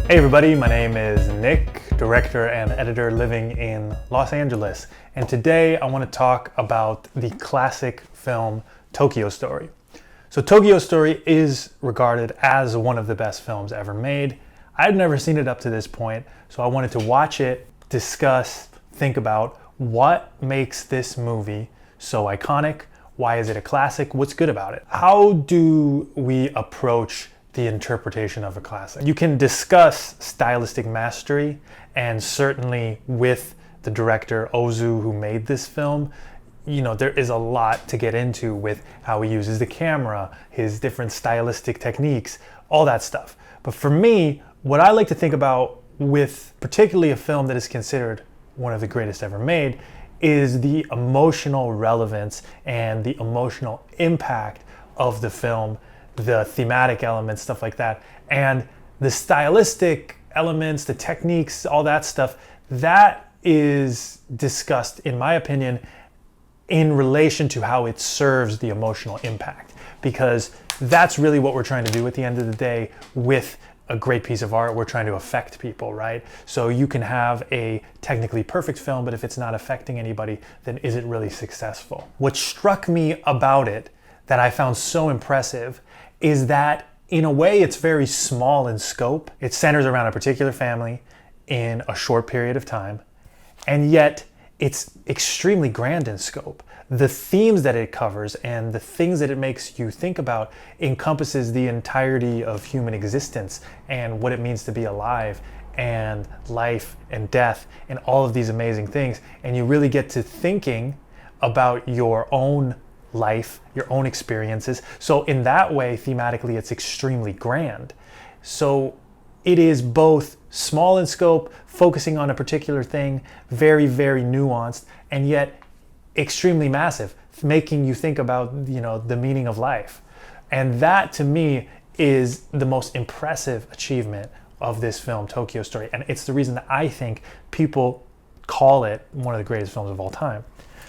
Hey everybody, my name is Nick, director and editor living in Los Angeles, and today I want to talk about the classic film Tokyo Story. So Tokyo Story is regarded as one of the best films ever made. I'd never seen it up to this point, so I wanted to watch it, discuss, think about what makes this movie so iconic, why is it a classic, what's good about it? How do we approach the interpretation of a classic? You can discuss stylistic mastery, and certainly with the director Ozu who made this film, there is a lot to get into with how he uses the camera, his different stylistic techniques, all that stuff. But for me, what I like to think about with particularly a film that is considered one of the greatest ever made is the emotional relevance and the emotional impact of the film, the thematic elements, stuff like that, and the stylistic elements, the techniques, all that stuff, that is discussed, in my opinion, in relation to how it serves the emotional impact. Because that's really what we're trying to do at the end of the day with a great piece of art. We're trying to affect people, right? So you can have a technically perfect film, but if it's not affecting anybody, then is it really successful? What struck me about it that I found so impressive is that in a way it's very small in scope. It centers around a particular family in a short period of time, and yet it's extremely grand in scope. The themes that it covers and the things that it makes you think about encompasses the entirety of human existence and what it means to be alive and life and death and all of these amazing things. And you really get to thinking about your own life, your own experiences. So in that way, thematically, it's extremely grand. So it is both small in scope, focusing on a particular thing, very, very nuanced, and yet extremely massive, making you think about, the meaning of life. And that, to me, is the most impressive achievement of this film, Tokyo Story. And it's the reason that I think people call it one of the greatest films of all time.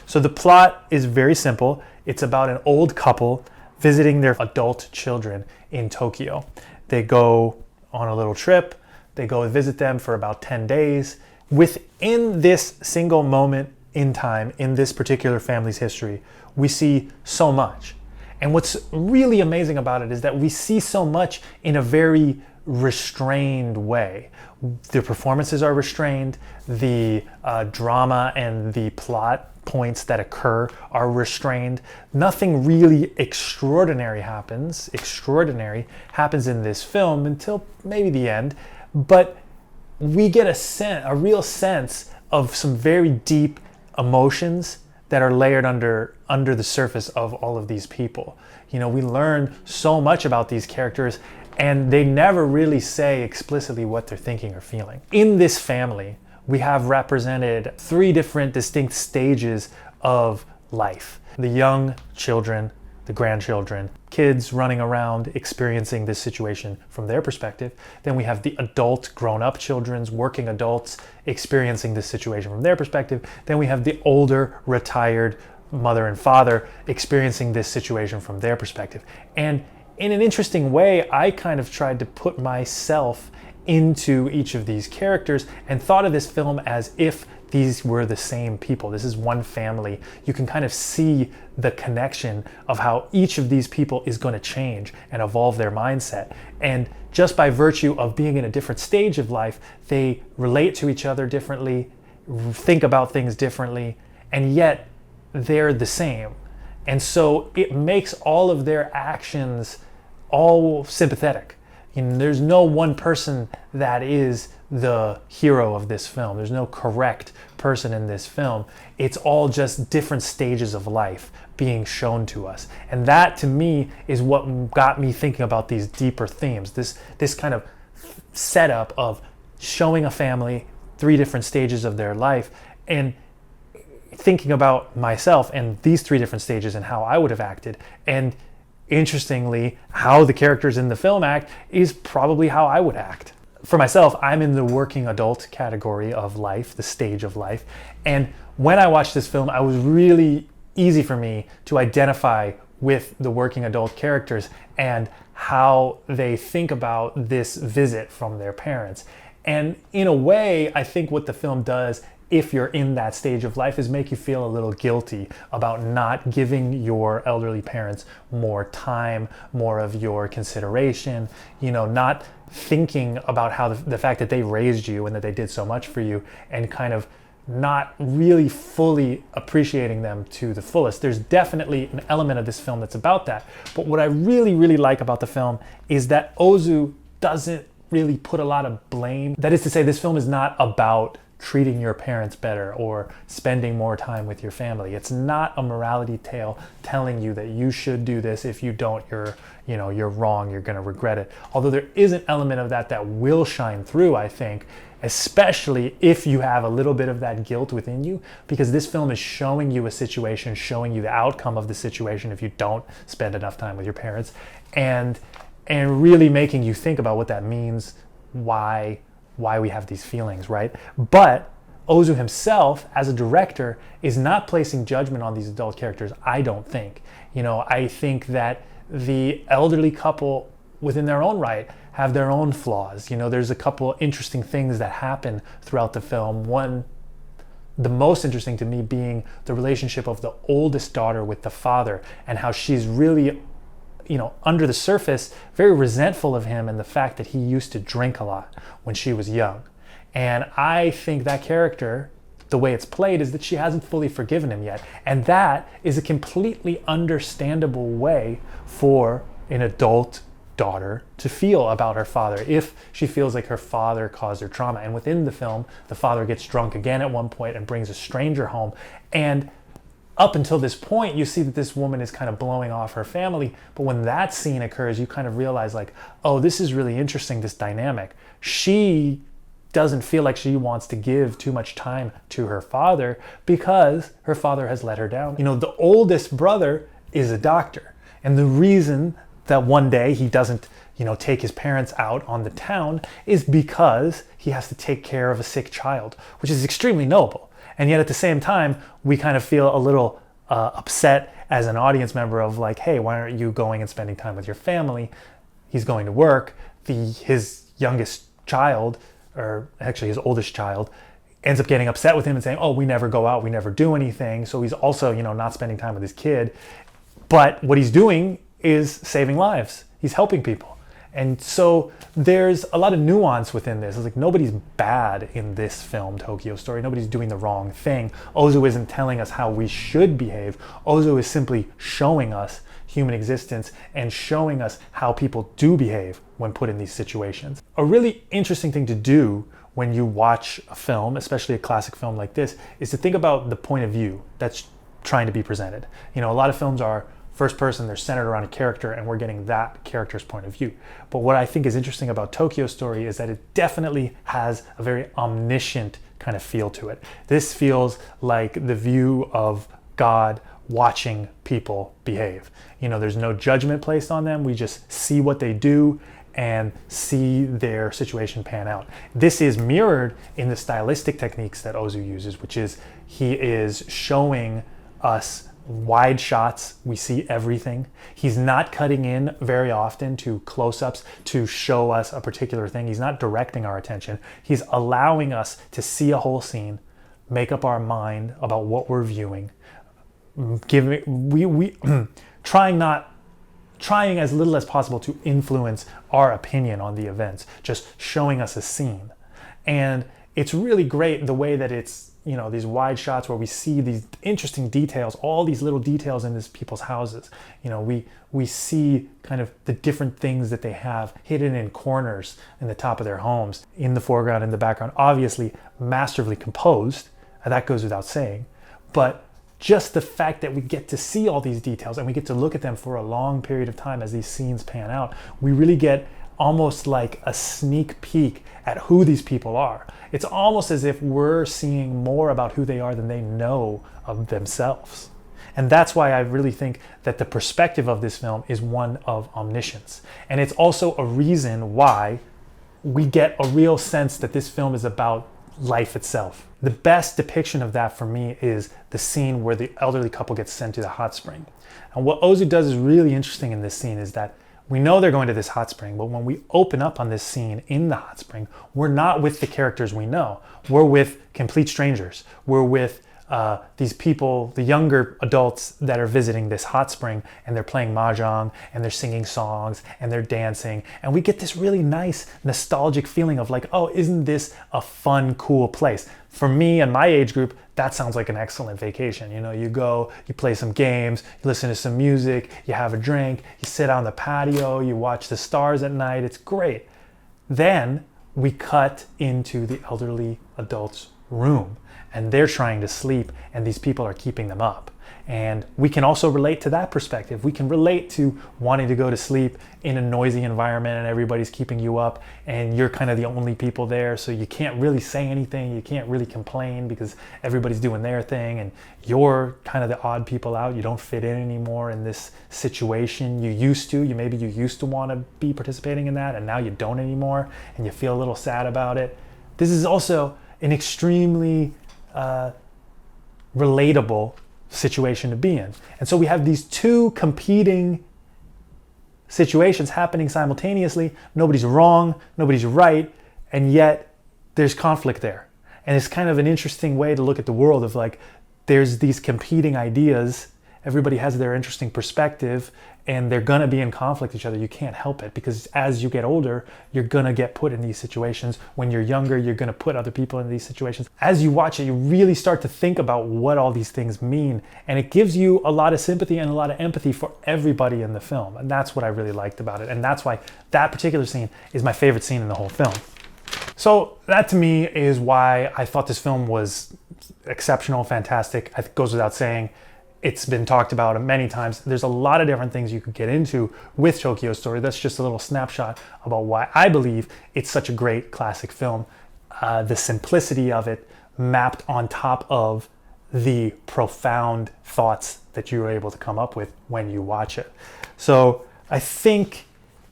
So the plot is very simple. It's about an old couple visiting their adult children in Tokyo. They go on a little trip. They go visit them for about 10 days. Within this single moment in time, in this particular family's history, we see so much. And what's really amazing about it is that we see so much in a very restrained way. The performances are restrained, the drama and the plot points that occur are restrained. Nothing really extraordinary happens in this film until maybe the end, but we get a real sense of some very deep emotions that are layered under the surface of all of these people. We learn so much about these characters, and they never really say explicitly what they're thinking or feeling. In this family, we have represented three different distinct stages of life. The young children, the grandchildren, kids running around experiencing this situation from their perspective. Then we have the adult grown-up children's working adults experiencing this situation from their perspective. Then we have the older retired mother and father experiencing this situation from their perspective. And in an interesting way, I kind of tried to put myself into each of these characters and thought of this film as if these were the same people. This is one family. You can kind of see the connection of how each of these people is going to change and evolve their mindset. And just by virtue of being in a different stage of life, they relate to each other differently, think about things differently, and yet they're the same. And so it makes all of their actions all sympathetic. There's no one person that is the hero of this film. There's no correct person in this film. It's all just different stages of life being shown to us. And that, to me, is what got me thinking about these deeper themes. This kind of setup of showing a family three different stages of their life and thinking about myself and these three different stages and how I would have acted. And interestingly, how the characters in the film act is probably how I would act. For myself, I'm in the working adult category of life, the stage of life. And when I watched this film, it was really easy for me to identify with the working adult characters and how they think about this visit from their parents. And in a way, I think what the film does, if you're in that stage of life, is make you feel a little guilty about not giving your elderly parents more time, more of your consideration, not thinking about how the fact that they raised you and that they did so much for you, and kind of not really fully appreciating them to the fullest. There's definitely an element of this film that's about that. But what I really, really like about the film is that Ozu doesn't really put a lot of blame. That is to say, this film is not about treating your parents better or spending more time with your family. It's not a morality tale telling you that you should do this. If you don't, you're wrong, you're gonna regret it. Although there is an element of that will shine through, I think, especially if you have a little bit of that guilt within you, because this film is showing you a situation, showing you the outcome of the situation if you don't spend enough time with your parents, and really making you think about what that means, why we have these feelings, right? But Ozu himself, as a director, is not placing judgment on these adult characters, I don't think. I think that the elderly couple, within their own right, have their own flaws. There's a couple interesting things that happen throughout the film. One, the most interesting to me, being the relationship of the oldest daughter with the father, and how she's really, under the surface, very resentful of him and the fact that he used to drink a lot when she was young. And I think that character, the way it's played, is that she hasn't fully forgiven him yet. And that is a completely understandable way for an adult daughter to feel about her father, if she feels like her father caused her trauma. And within the film, the father gets drunk again at one point and brings a stranger home. And up until this point, you see that this woman is kind of blowing off her family. But when that scene occurs, you kind of realize, like, oh, this is really interesting, this dynamic. She doesn't feel like she wants to give too much time to her father because her father has let her down. The oldest brother is a doctor. And the reason that one day he doesn't, take his parents out on the town is because he has to take care of a sick child, which is extremely noble. And yet at the same time, we kind of feel a little upset as an audience member of, like, hey, why aren't you going and spending time with your family? He's going to work. His youngest child, or actually his oldest child, ends up getting upset with him and saying, oh, we never go out, we never do anything. So he's also, not spending time with his kid. But what he's doing is saving lives. He's helping people. And so there's a lot of nuance within this. It's like, nobody's bad in this film, Tokyo Story. Nobody's doing the wrong thing. Ozu isn't telling us how we should behave. Ozu is simply showing us human existence and showing us how people do behave when put in these situations. A really interesting thing to do when you watch a film, especially a classic film like this, is to think about the point of view that's trying to be presented. A lot of films are first person, they're centered around a character, and we're getting that character's point of view. But what I think is interesting about Tokyo Story is that it definitely has a very omniscient kind of feel to it. This feels like the view of God watching people behave. There's no judgment placed on them. We just see what they do and see their situation pan out. This is mirrored in the stylistic techniques that Ozu uses, which is he is showing us wide shots. We see everything. He's not cutting in very often to close-ups to show us a particular thing. He's not directing our attention. He's allowing us to see a whole scene, make up our mind about what we're viewing, trying as little as possible to influence our opinion on the events, just showing us a scene. And it's really great the way that it's, these wide shots where we see these interesting details, all these little details in these people's houses. We see kind of the different things that they have hidden in corners in the top of their homes, in the foreground, in the background, obviously masterfully composed, and that goes without saying. But just the fact that we get to see all these details and we get to look at them for a long period of time as these scenes pan out, we really get almost like a sneak peek at who these people are. It's almost as if we're seeing more about who they are than they know of themselves. And that's why I really think that the perspective of this film is one of omniscience. And it's also a reason why we get a real sense that this film is about life itself. the best depiction of that for me is the scene where the elderly couple gets sent to the hot spring. And what Ozu does is really interesting in this scene is that we know they're going to this hot spring, but when we open up on this scene in the hot spring, we're not with the characters we know. We're with complete strangers. We're with these people, the younger adults that are visiting this hot spring, and they're playing mahjong and they're singing songs and they're dancing. And we get this really nice nostalgic feeling of like, oh, isn't this a fun, cool place? For me and my age group, that sounds like an excellent vacation. You know, you go, you play some games, you listen to some music, you have a drink, you sit on the patio, you watch the stars at night. It's great. Then we cut into the elderly adults' room, and they're trying to sleep, and these people are keeping them up. And we can also relate to that perspective. We can relate to wanting to go to sleep in a noisy environment and everybody's keeping you up and you're kind of the only people there, so you can't really say anything, you can't really complain because everybody's doing their thing and you're kind of the odd people out. You don't fit in anymore in this situation. You used to want to be participating in that, and now you don't anymore, and you feel a little sad about it. This is also an extremely relatable situation to be in. And so we have these two competing situations happening simultaneously. Nobody's wrong, nobody's right, and yet there's conflict there. And it's kind of an interesting way to look at the world of like, there's these competing ideas, everybody has their interesting perspective, and they're gonna be in conflict with each other. You can't help it, because as you get older, you're gonna get put in these situations. When you're younger, you're gonna put other people in these situations. As you watch it, you really start to think about what all these things mean, and it gives you a lot of sympathy and a lot of empathy for everybody in the film. And that's what I really liked about it. And that's why that particular scene is my favorite scene in the whole film. So that to me is why I thought this film was exceptional, fantastic. I think it goes without saying. It's been talked about many times. There's a lot of different things you could get into with Tokyo Story. That's just a little snapshot about why I believe it's such a great classic film. The simplicity of it mapped on top of the profound thoughts that you were able to come up with when you watch it. So I think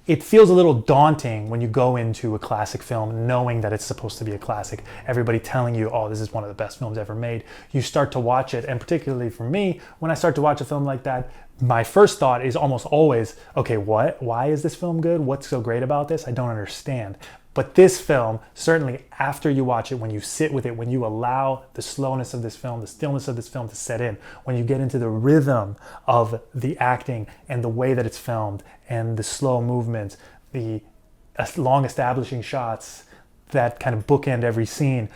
it feels a little daunting when you go into a classic film knowing that it's supposed to be a classic. Everybody telling you, oh, this is one of the best films ever made. You start to watch it, and particularly for me, when I start to watch a film like that, my first thought is almost always, okay, what? Why is this film good? What's so great about this? I don't understand. But this film, certainly after you watch it, when you sit with it, when you allow the slowness of this film, the stillness of this film to set in, when you get into the rhythm of the acting and the way that it's filmed and the slow movements, the long establishing shots that kind of bookend every scene,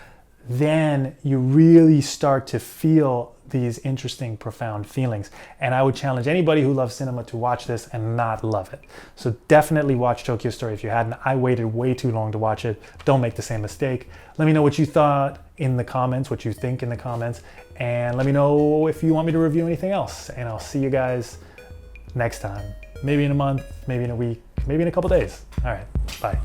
then you really start to feel these interesting, profound feelings. And I would challenge anybody who loves cinema to watch this and not love it. So definitely watch Tokyo Story if you hadn't. I waited way too long to watch it. Don't make the same mistake. Let me know what you thought in the comments, what you think in the comments, and let me know if you want me to review anything else. And I'll see you guys next time. Maybe in a month, maybe in a week, maybe in a couple days. All right, bye.